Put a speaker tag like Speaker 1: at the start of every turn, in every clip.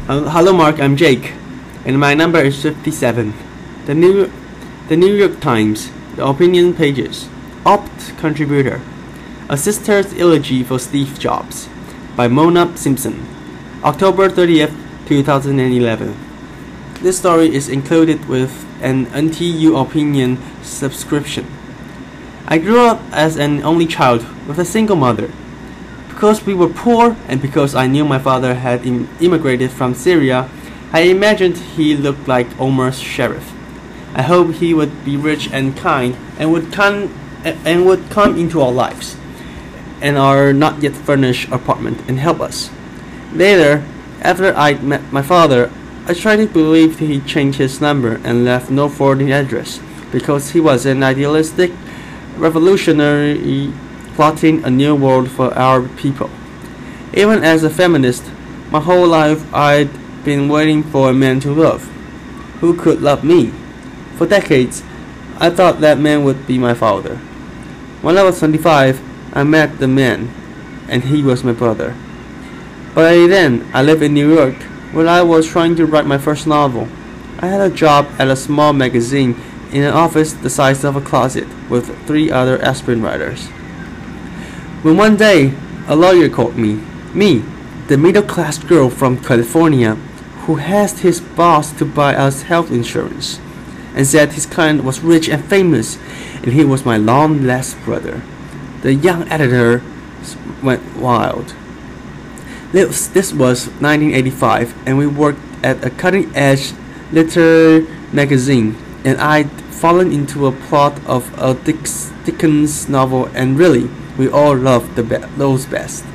Speaker 1: Hello, Mark. I'm Jake, and my number is 57. The New York Times, the opinion pages, opt contributor, A Sister's Elegy for Steve Jobs, by Mona Simpson, October 30th, 2011. This story is included with an NTU Opinion subscription. I grew up as an only child with a single mother. Because we were poor and because I knew my father had immigrated from Syria, I imagined he looked like Omar's sheriff. I hoped he would be rich and kind and would come into our lives and our not yet furnished apartment and help us. Later, after I'd met my father, I tried to believe he changed his number and left no forwarding address because he was an idealistic revolutionary plotting a new world for our people. Even as a feminist, my whole life I'd been waiting for a man to love. Who could love me? For decades, I thought that man would be my father. When I was 25, I met the man, and he was my brother. By then, I lived in New York, where I was trying to write my first novel. I had a job at a small magazine in an office the size of a closet with 3 other aspirin writers. When one day, a lawyer called me, the middle-class girl from California, who asked his boss to buy us health insurance, and said his client was rich and famous, and he was my long-lost brother. The young editor went wild. This was 1985, and we worked at a cutting-edge literary magazine, and I'd fallen into a plot of a Dickens novel, and really, we all loved those best.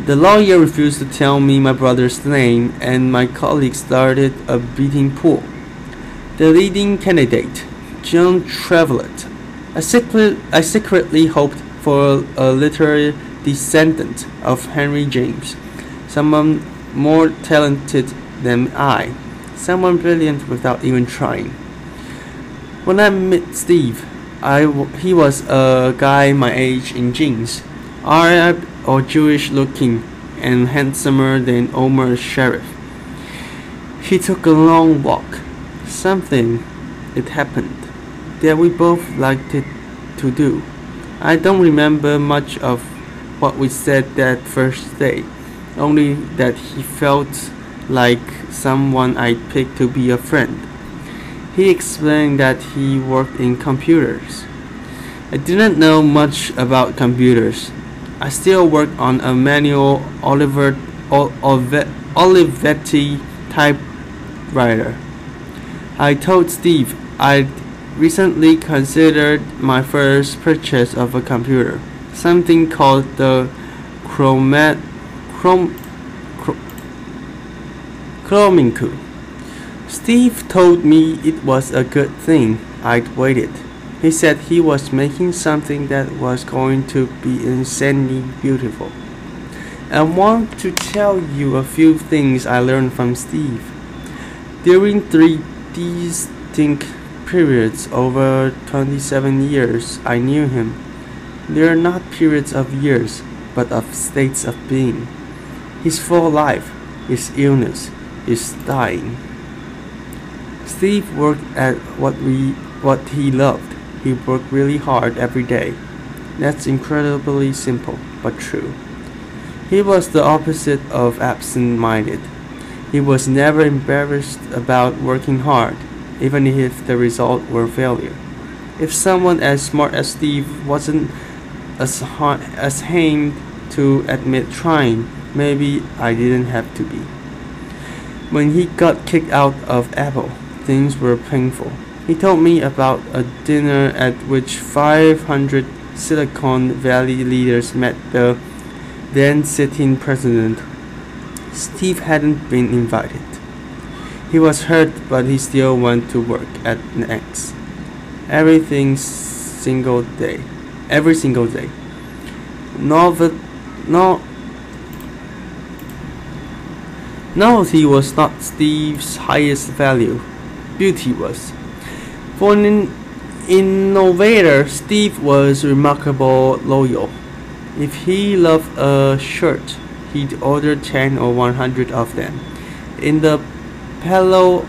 Speaker 1: The lawyer refused to tell me my brother's name, and my colleagues started a bidding pool. The leading candidate, John Trevelyan. I secretly hoped for a literary descendant of Henry James, someone more talented than I, someone brilliant without even trying. When I met Steve, he was a guy my age in jeans, Arab or Jewish looking, and handsomer than Omar's sheriff. He took a long walk. It happened that we both liked it to do. I don't remember much of what we said that first day, only that he felt like someone I'd pick to be a friend. He explained that he worked in computers. I didn't know much about computers. I still worked on a manual Olivetti typewriter. I told Steve I'd recently considered my first purchase of a computer, something called the Chromico. Steve told me it was a good thing I'd waited. He said he was making something that was going to be insanely beautiful. I want to tell you a few things I learned from Steve. During 3 distinct periods over 27 years I knew him. They are not periods of years, but of states of being. His full life, his illness, his dying. Steve worked at what he loved. He worked really hard every day. That's incredibly simple, but true. He was the opposite of absent-minded. He was never embarrassed about working hard, even if the result were failure. If someone as smart as Steve wasn't ashamed to admit trying, maybe I didn't have to be. When he got kicked out of Apple, things were painful. He told me about a dinner at which 500 Silicon Valley leaders met the then sitting president. Steve hadn't been invited. He was hurt, but he still went to work at NX every single day. Novelty was not Steve's highest value. Beauty was. For an innovator, Steve was remarkably loyal. If he loved a shirt, he'd order 10 or 100 of them. In the Palo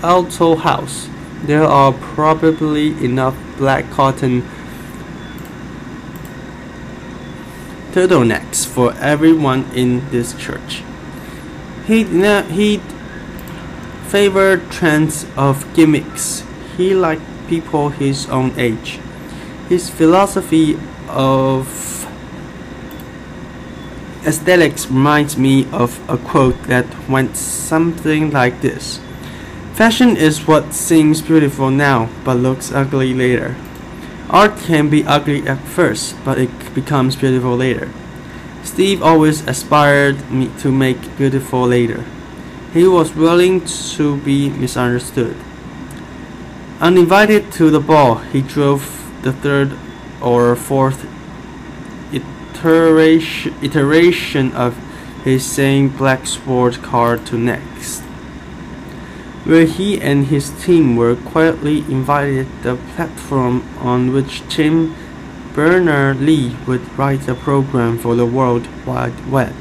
Speaker 1: Alto house, there are probably enough black cotton turtlenecks for everyone in this church. He favored trends of gimmicks. He liked people his own age. His philosophy of aesthetics reminds me of a quote that went something like this: "Fashion is what seems beautiful now, but looks ugly later. Art can be ugly at first, but it becomes beautiful later." Steve always aspired me to make beautiful later. He was willing to be misunderstood. Uninvited to the ball, he drove the third or fourth iteration of his same black sport car to Next, where he and his team were quietly invited the platform on which Tim Berners-Lee would write a program for the World Wide Web.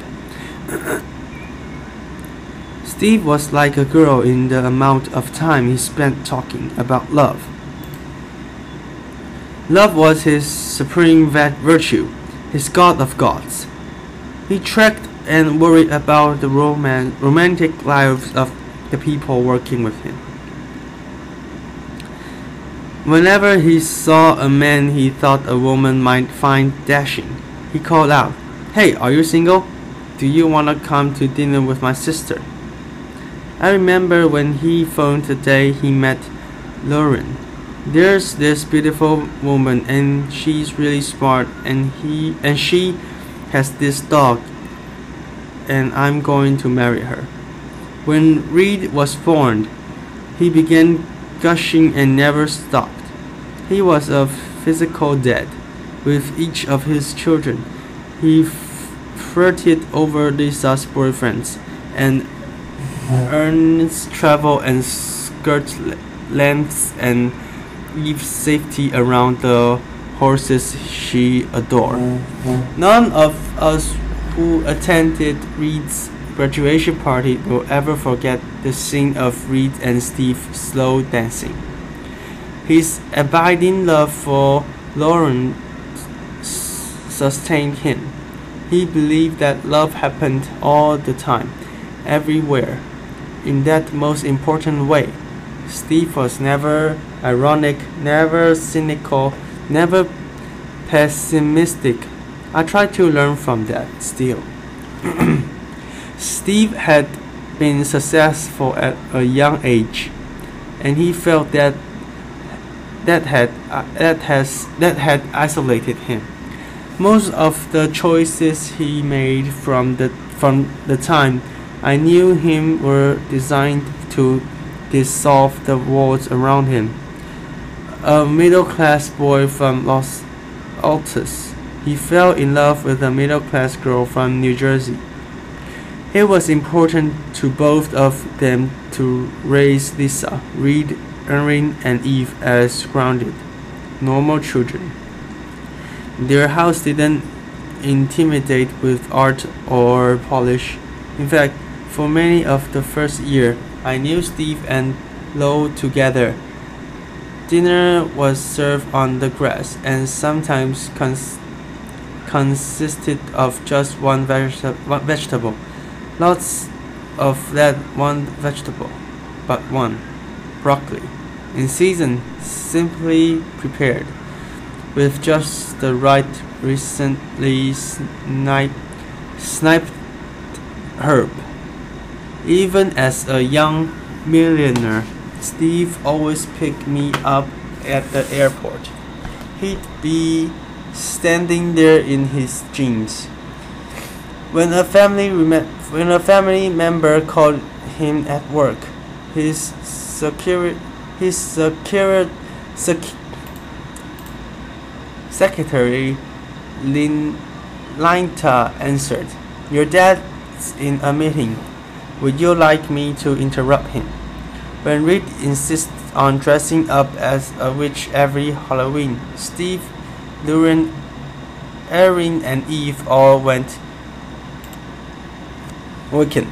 Speaker 1: Steve was like a girl in the amount of time he spent talking about love. Love was his supreme virtue, his god of gods. He tracked and worried about the romantic lives of the people working with him. Whenever he saw a man he thought a woman might find dashing, he called out, "Hey, are you single? Do you want to come to dinner with my sister?" I remember when he phoned the day he met Lauren. "There's this beautiful woman and she's really smart and she has this dog and I'm going to marry her." When Reed was born, he began gushing and never stopped. He was a physical dad. With each of his children, he flirted over Lisa's boyfriends and earns travel and skirt lengths and Eve's safety around the horses she adored. None of us who attended Reed's graduation party will ever forget the scene of Reed and Steve slow dancing. His abiding love for Lauren sustained him. He believed that love happened all the time, everywhere, in that most important way. Steve was never ironic, never cynical, never pessimistic. I try to learn from that still. Steve had been successful at a young age, and he felt that had isolated him. Most of the choices he made from the time I knew him were designed to dissolve the walls around him. A middle-class boy from Los Altos, he fell in love with a middle-class girl from New Jersey. It was important to both of them to raise Lisa, Reed, Erin, and Eve as grounded, normal children. Their house didn't intimidate with art or polish. In fact, for many of the first year, I knew Steve and Lo together. Dinner was served on the grass and sometimes consisted of just one vegetable. Lots of that one vegetable, but one, broccoli, in season, simply prepared, with just the right recently sniped herb. Even as a young millionaire, Steve always picked me up at the airport. He'd be standing there in his jeans. When a family member called him at work, his secretary Linta answered, "Your dad's in a meeting. Would you like me to interrupt him?" When Reed insists on dressing up as a witch every Halloween, Steve, Lauren, Erin, and Eve all went Wiccan.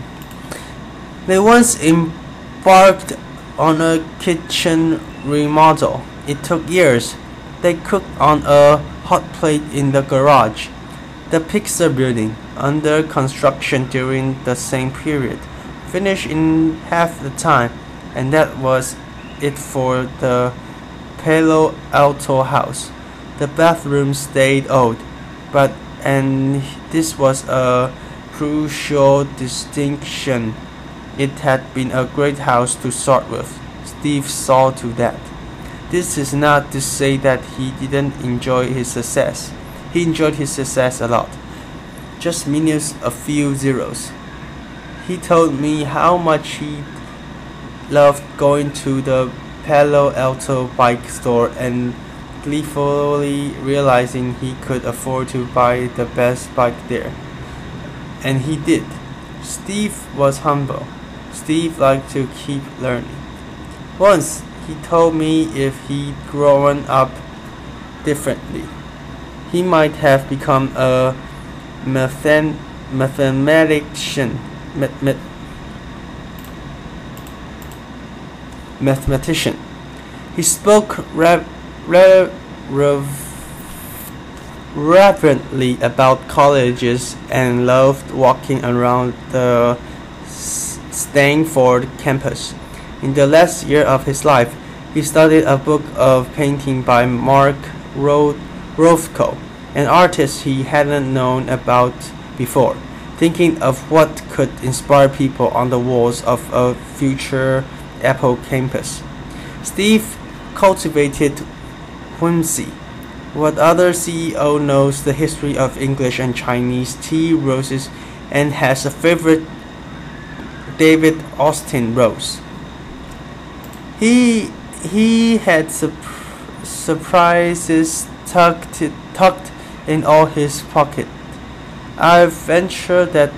Speaker 1: They once embarked on a kitchen remodel. It took years. They cooked on a hot plate in the garage. The Pixar building, under construction during the same period, finished in half the time, and that was it for the Palo Alto house. The bathroom stayed old, and this was a crucial distinction. It had been a great house to start with. Steve saw to that. This is not to say that he didn't enjoy his success. He enjoyed his success a lot. Just minus a few zeros. He told me how much he loved going to the Palo Alto bike store and gleefully realizing he could afford to buy the best bike there. And he did. Steve was humble. Steve liked to keep learning. Once, he told me if he'd grown up differently, he might have become a mathematician. He spoke reverently about colleges and loved walking around the Stanford campus. In the last year of his life, he studied a book of painting by Mark Rothko, an artist he hadn't known about before, thinking of what could inspire people on the walls of a future Apple campus. Steve cultivated whimsy. What other CEO knows the history of English and Chinese tea roses and has a favorite David Austin rose? He had surprises tucked in all his pocket. I venture that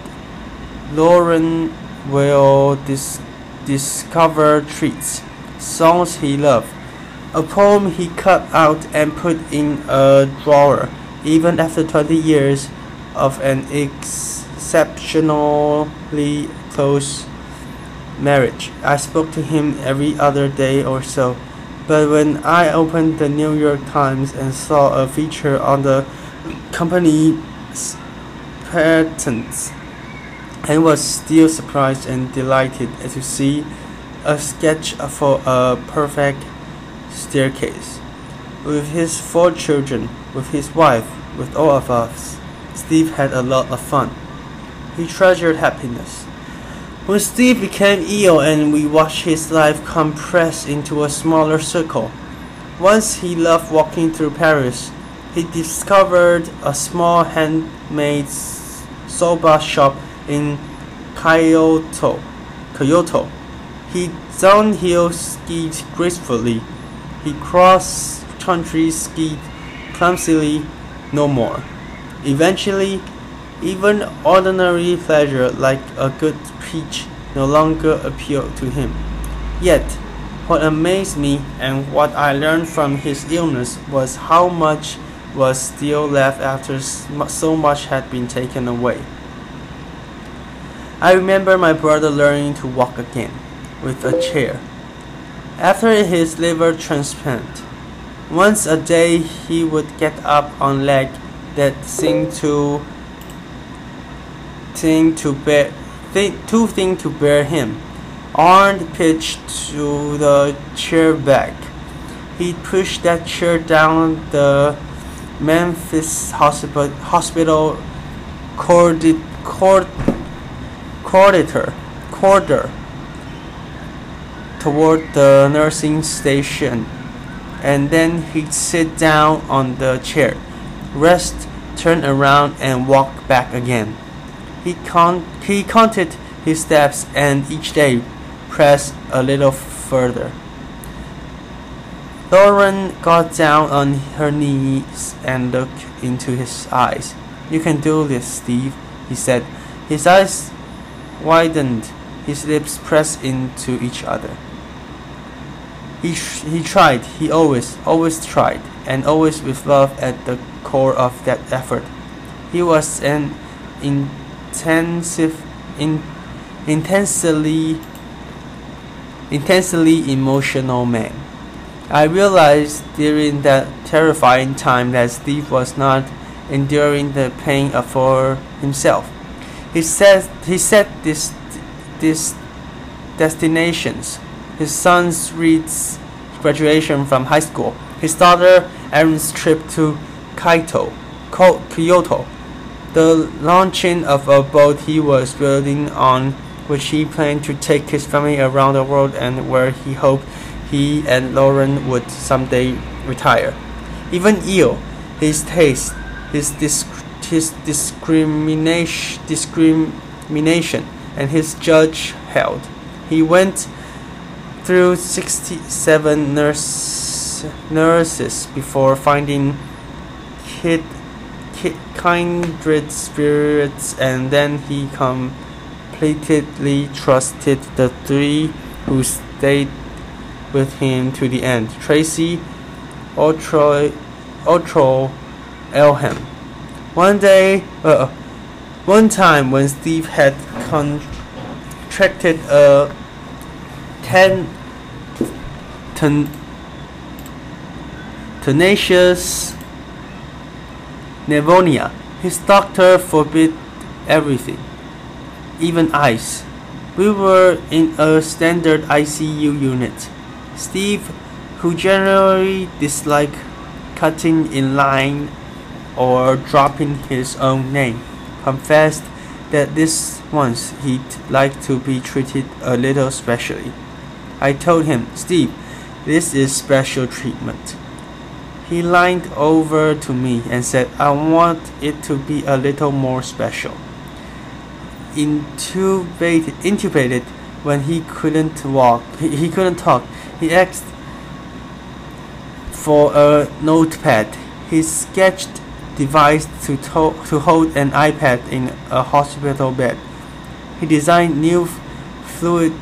Speaker 1: Lauren will discover treats, songs he loved, a poem he cut out and put in a drawer, even after 20 years of an exceptionally close marriage. I spoke to him every other day or so, but when I opened the New York Times and saw a feature on the company's patents, I was still surprised and delighted to see a sketch for a perfect staircase. With his 4 children, with his wife, with all of us, Steve had a lot of fun. He treasured happiness. When Steve became ill and we watched his life compress into a smaller circle, once he loved walking through Paris. He discovered a small handmade soba shop in Kyoto. He downhill skied gracefully. He cross-country skied clumsily no more. Eventually, even ordinary pleasure like a good peach no longer appealed to him. Yet, what amazed me and what I learned from his illness was how much was still left after so much had been taken away. I remember my brother learning to walk again, with a chair. After his liver transplant, once a day he would get up on legs that seemed too thin to bear him. Arm pitched to the chair back. He'd push that chair down the Memphis hospital corridor toward the nursing station, and then he'd sit down on the chair, rest, turn around, and walk back again. He counted his steps and each day pressed a little further. Lauren got down on her knees and looked into his eyes. "You can do this, Steve," he said. His eyes widened, his lips pressed into each other. He tried, he always tried, and always with love at the core of that effort. He was an intensely emotional man. I realized during that terrifying time that Steve was not enduring the pain for himself. He set these destinations: his son's Reed's graduation from high school, his daughter Erin's trip to Kyoto, the launching of a boat he was building on which he planned to take his family around the world and where he hoped he and Lauren would someday retire. Even ill, his taste, his discrimination, and his judge held. He went through 67 nurses before finding kindred spirits, and then he completely trusted the three who stayed with him to the end: Tracy, Otro, Elham. One time when Steve had contracted a tenacious pneumonia, his doctor forbid everything, even ice. We were in a standard ICU unit. Steve, who generally disliked cutting in line or dropping his own name, confessed that this once he'd like to be treated a little specially. I told him, "Steve, this is special treatment." He leaned over to me and said, "I want it to be a little more special." Intubated when he couldn't talk. He asked for a notepad. He sketched device to hold an iPad in a hospital bed. He designed new fluid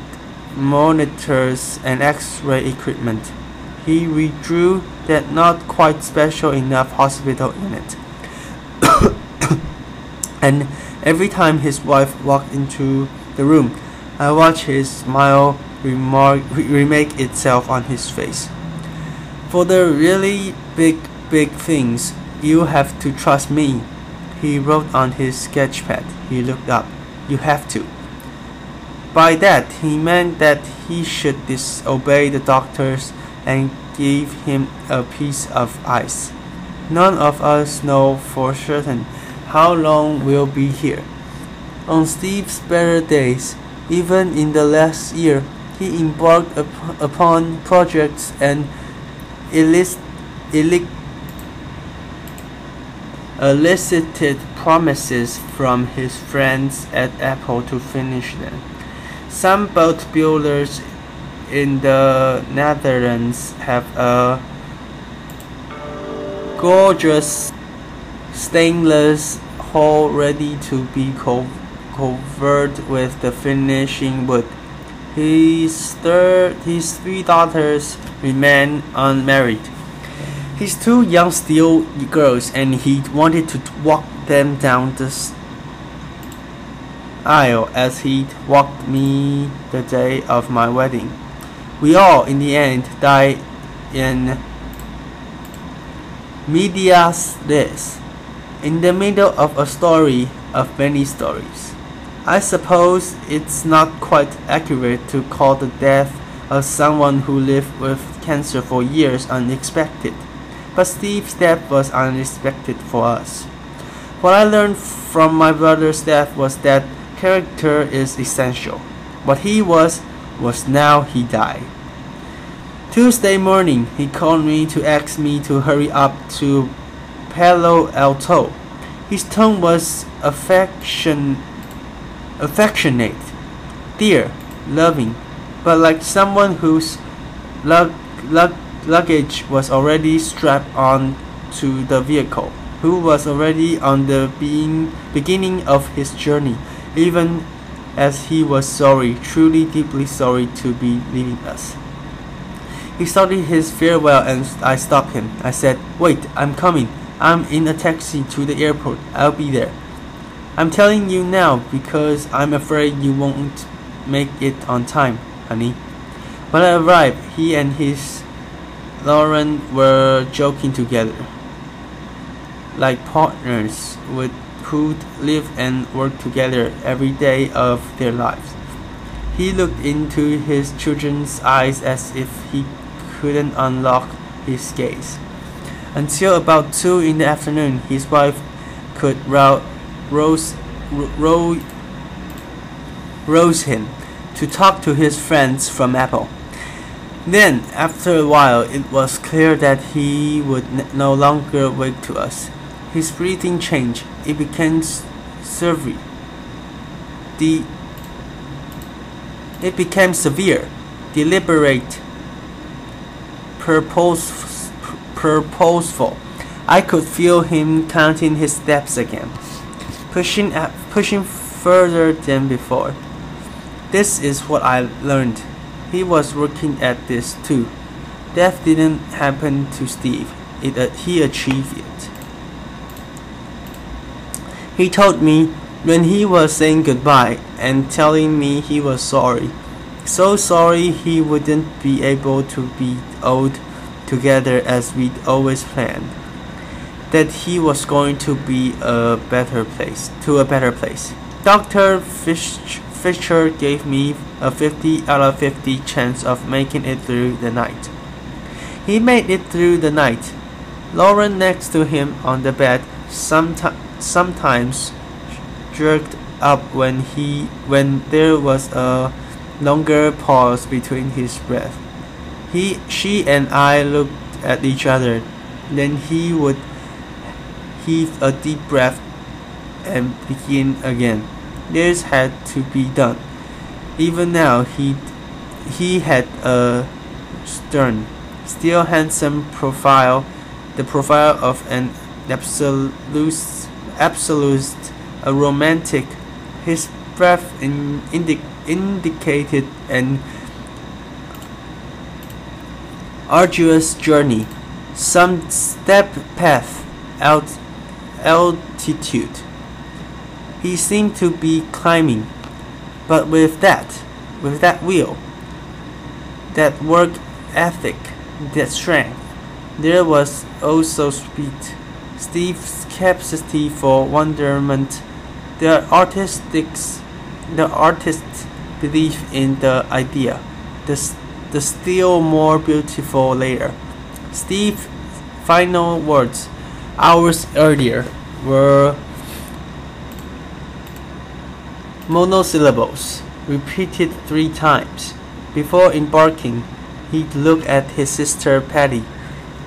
Speaker 1: monitors and X-ray equipment. He redrew that not quite special enough hospital unit. And every time his wife walked into the room, I watched his smile remake itself on his face. "For the really big things, you have to trust me," he wrote on his sketchpad. He looked up. "You have to." By that, he meant that he should disobey the doctors and give him a piece of ice. None of us know for certain how long we'll be here. On Steve's better days, even in the last year, he embarked upon projects and elicited promises from his friends at Apple to finish them. Some boat builders in the Netherlands have a gorgeous stainless hull ready to be covered with the finishing wood. His three daughters remain unmarried. His two young steel girls, and he wanted to walk them down the aisle as he'd walked me the day of my wedding. We all, in the end, died in medias res, in the middle of a story of many stories. I suppose it's not quite accurate to call the death of someone who lived with cancer for years unexpected, but Steve's death was unexpected for us. What I learned from my brother's death was that character is essential. What he was now he died. Tuesday morning, he called me to ask me to hurry up to Palo Alto. His tone was affectionate, dear, loving, but like someone whose luggage was already strapped on to the vehicle, who was already on the beginning of his journey, even as he was sorry, truly deeply sorry to be leaving us. He started his farewell and I stopped him. I said, "Wait, I'm coming. I'm in a taxi to the airport. I'll be there. I'm telling you now because I'm afraid you won't make it on time, honey." When I arrived, he and his Lauren were joking together, like partners who'd live and work together every day of their lives. He looked into his children's eyes as if he couldn't unlock his gaze. Until about 2 in the afternoon, his wife could rouse him to talk to his friends from Apple. Then, after a while, it was clear that he would no longer wake to us. His breathing changed. It became severe. It became severe, deliberate, purposeful. I could feel him counting his steps again, pushing further than before. This is what I learned. He was working at this too. Death didn't happen to Steve. He achieved it. He told me when he was saying goodbye and telling me he was sorry. So sorry he wouldn't be able to be old together as we'd always planned. That he was going to be a better place. Dr. Fisher gave me a 50 out of 50 chance of making it through the night. He made it through the night. Lauren next to him on the bed sometimes jerked up when there was a longer pause between his breath. She and I looked at each other. Then he would heave a deep breath and begin again. This had to be done. Even now, he had a stern, still handsome profile, the profile of an absolute, a romantic. His breath indicated an arduous journey, some step path, altitude. He seemed to be climbing, but with that will, that work ethic, that strength, there was also speed. Steve's capacity for wonderment, the artist's belief in the idea, the still more beautiful layer. Steve's final words, hours earlier, were monosyllables, repeated 3 times. Before embarking, he'd look at his sister Patty,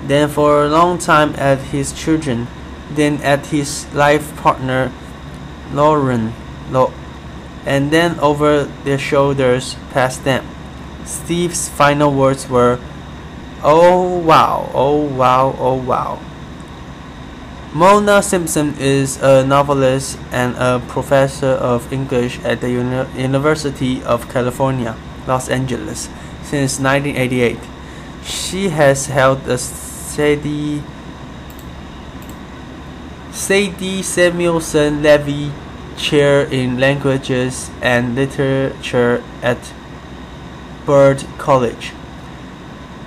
Speaker 1: then for a long time at his children, then at his life partner Lauren, and then over their shoulders past them. Steve's final words were, "Oh wow, oh wow, oh wow." Mona Simpson is a novelist and a professor of English at the University of California, Los Angeles, since 1988. She has held the Sadie Samuelson Levy Chair in Languages and Literature at Bard College.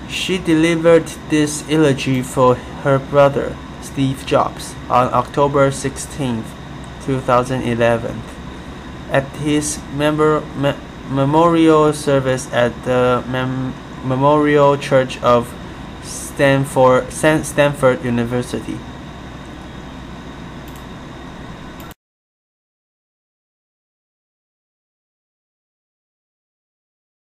Speaker 1: She delivered this eulogy for her brother, Steve Jobs, on October 16, 2011, at his memorial service at the Memorial Church of Stanford University.